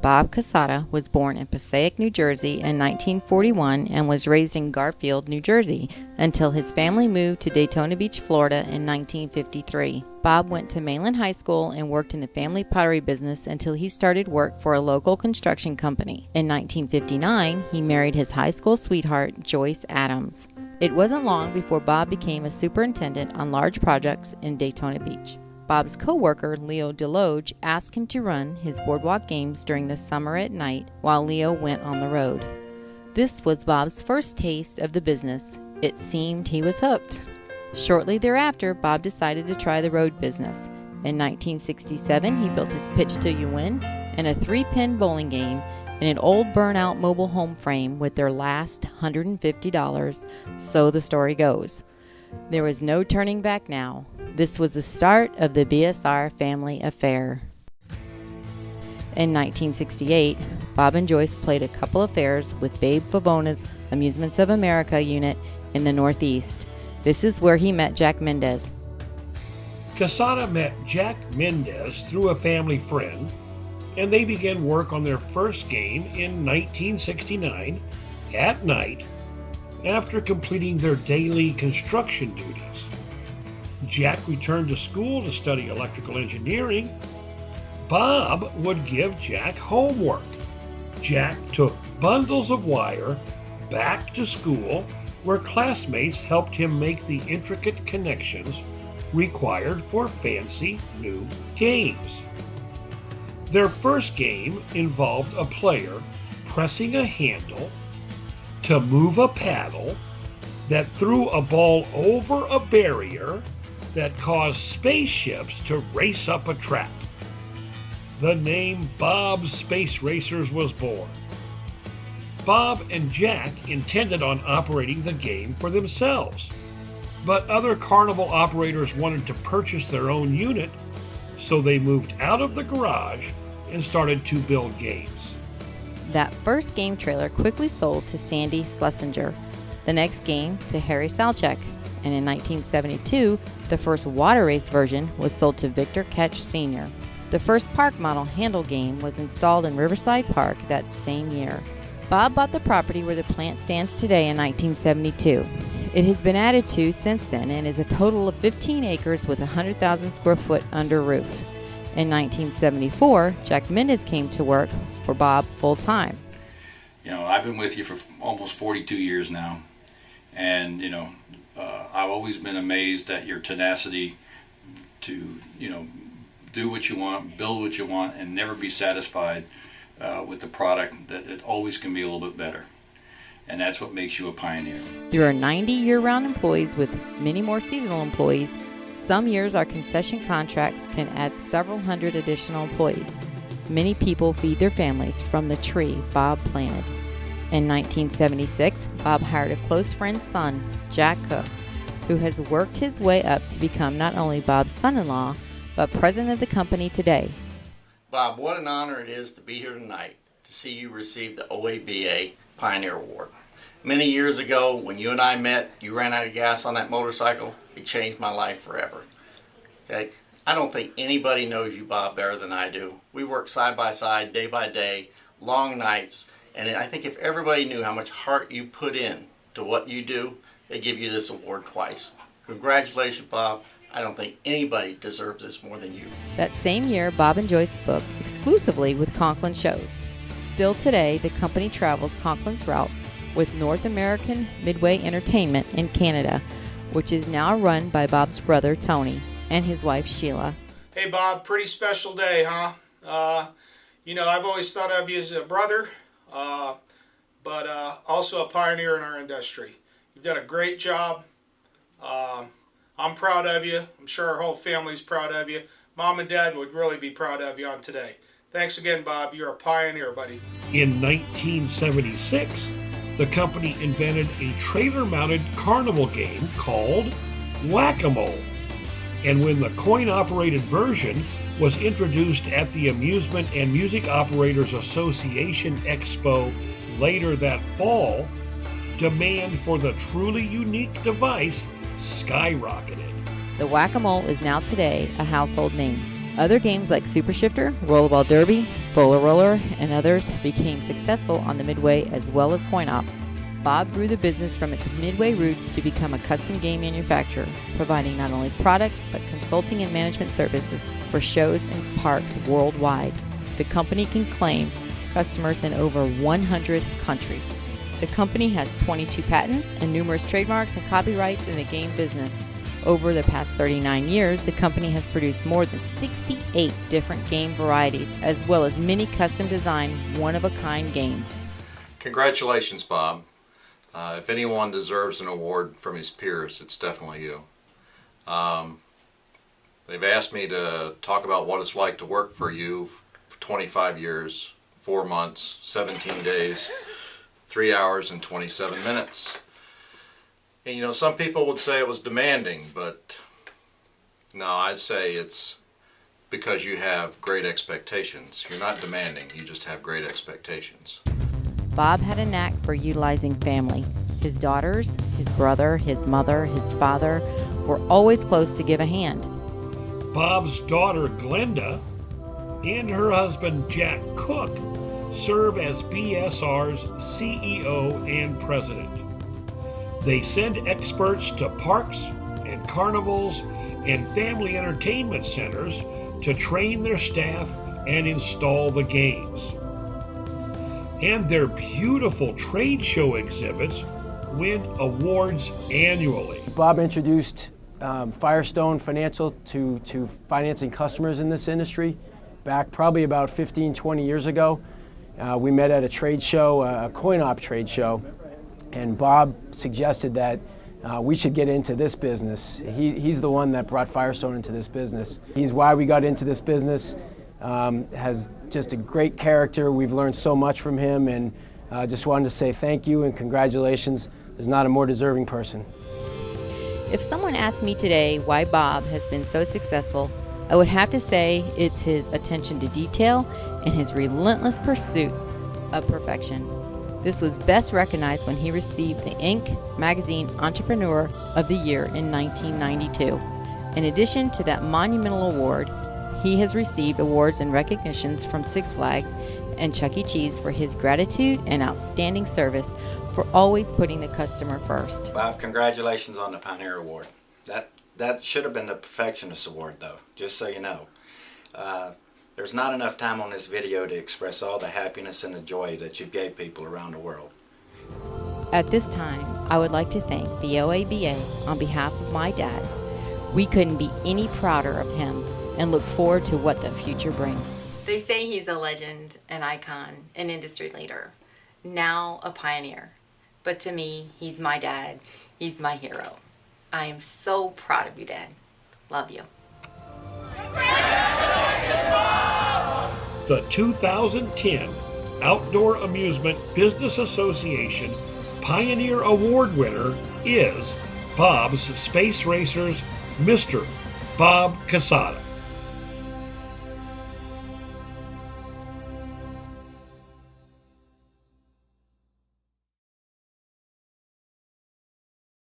BobCassata was born in Passaic, New Jersey in 1941 and was raised in Garfield, New Jersey until his family moved to Daytona Beach, Florida in 1953. Bob went to Mainland High School and worked in the family pottery business until he started work for a local construction company. In 1959, he married his high school sweetheart, Joyce Adams. It wasn't long before Bob became a superintendent on large projects in Daytona Beach. Bob's co-worker, Leo Deloge, asked him to run his boardwalk games during the summer at night while Leo went on the road. This was Bob's first taste of the business. It seemed he was hooked. Shortly thereafter, Bob decided to try the road business. In 1967, he built his Pitch Till You Win and a 3-pin bowling game in an old burnout mobile home frame with their last $150, so the story goes. There was no turning back now. This was the start of the BSR family affair. In 1968, Bob and Joyce played a couple of fairs with Babe Favona's Amusements of America unit in the Northeast. This is where he met Jack Mendez. Cassata met Jack Mendez through a family friend, and they began work on their first game in 1969 at night after completing their daily construction duties. Jack returned to school to study electrical engineering. Bob would give Jack homework. Jack took bundles of wire back to school where classmates helped him make the intricate connections required for fancy new games. Their first game involved a player pressing a handle to move a paddle that threw a ball over a barrier that caused spaceships to race up a track. The name Bob's Space Racers was born. Bob and Jack intended on operating the game for themselves, but other carnival operators wanted to purchase their own unit, so they moved out of the garage and started to build games. That first game trailer quickly sold to Sandy Schlesinger, the next game to Harry Salchek, and in 1972, the first water race version was sold to Victor Ketch Sr. The first park model handle game was installed in Riverside Park that same year. Bob bought the property where the plant stands today in 1972. It has been added to since then and is a total of 15 acres with 100,000 square foot under roof. In 1974, Jack Mendez came to work for Bob full-time. I've been with you for almost 42 years now, and I've always been amazed at your tenacity to do what you want, build what you want, and never be satisfied with the product. That it always can be a little bit better, and that's what makes you a pioneer. There are 90 year-round employees with many more seasonal employees. Some years our concession contracts can add several hundred additional employees. Many people feed their families from the tree Bob planted. In 1976, Bob hired a close friend's son, Jack Cook, who has worked his way up to become not only Bob's son-in-law, but president of the company today. Bob, what an honor it is to be here tonight to see you receive the OABA Pioneer Award. Many years ago, when you and I met, you ran out of gas on that motorcycle. It changed my life forever. Okay? I don't think anybody knows you, Bob, better than I do. We work side by side, day by day, long nights, and I think if everybody knew how much heart you put in to what you do, they'd give you this award twice. Congratulations, Bob. I don't think anybody deserves this more than you. That same year, Bob and Joyce booked exclusively with Conklin Shows. Still today, the company travels Conklin's route with North American Midway Entertainment in Canada, which is now run by Bob's brother, Tony, and his wife, Sheila. Hey, Bob, pretty special day, huh? I've always thought of you as a brother, but also a pioneer in our industry. You've done a great job. I'm proud of you. I'm sure our whole family's proud of you. Mom and Dad would really be proud of you on today. Thanks again, Bob. You're a pioneer, buddy. In 1976, the company invented a trailer-mounted carnival game called Whack-A-Mole. And when the coin-operated version was introduced at the Amusement and Music Operators Association Expo later that fall, demand for the truly unique device skyrocketed. The Whack-A-Mole is now today a household name. Other games like Super Shifter, Rollerball Derby, Bowler Roller and others became successful on the Midway as well as Point-Op. Bob grew the business from its Midway roots to become a custom game manufacturer, providing not only products but consulting and management services for shows and parks worldwide. The company can claim customers in over 100 countries. The company has 22 patents and numerous trademarks and copyrights in the game business. Over the past 39 years, the company has produced more than 68 different game varieties, as well as many custom-designed, one-of-a-kind games. Congratulations, Bob. If anyone deserves an award from his peers, it's definitely you. They've asked me to talk about what it's like to work for you for 25 years, 4 months, 17 days, 3 hours and 27 minutes. And, you know, some people would say it was demanding, but no, I'd say it's because you have great expectations. You're not demanding, you just have great expectations. Bob had a knack for utilizing family. His daughters, his brother, his mother, his father were always close to give a hand. Bob's daughter Glenda and her husband Jack Cook serve as BSR's CEO and president. They send experts to parks and carnivals and family entertainment centers to train their staff and install the games. And their beautiful trade show exhibits win awards annually. Bob introduced Firestone Financial to financing customers in this industry back probably about 15, 20 years ago. We met at a trade show, a coin-op trade show, and Bob suggested that we should get into this business. He's the one that brought Firestone into this business. He's why we got into this business. Has just a great character. We've learned so much from him, and just wanted to say thank you and congratulations. There's not a more deserving person. If someone asked me today why Bob has been so successful, I would have to say it's his attention to detail and his relentless pursuit of perfection. This was best recognized when he received the Inc. magazine Entrepreneur of the Year in 1992. In addition to that monumental award, he has received awards and recognitions from Six Flags and Chuck E. Cheese for his gratitude and outstanding service for always putting the customer first. Bob, congratulations on the Pioneer Award. That should have been the Perfectionist Award, though, just so you know. There's not enough time on this video to express all the happiness and the joy that you gave people around the world. At this time, I would like to thank the OABA on behalf of my dad. We couldn't be any prouder of him and look forward to what the future brings. They say he's a legend, an icon, an industry leader, now a pioneer. But to me, he's my dad. He's my hero. I am so proud of you, Dad. Love you. The 2010 Outdoor Amusement Business Association Pioneer Award winner is Bob's Space Racers, Mr. Bob Casata.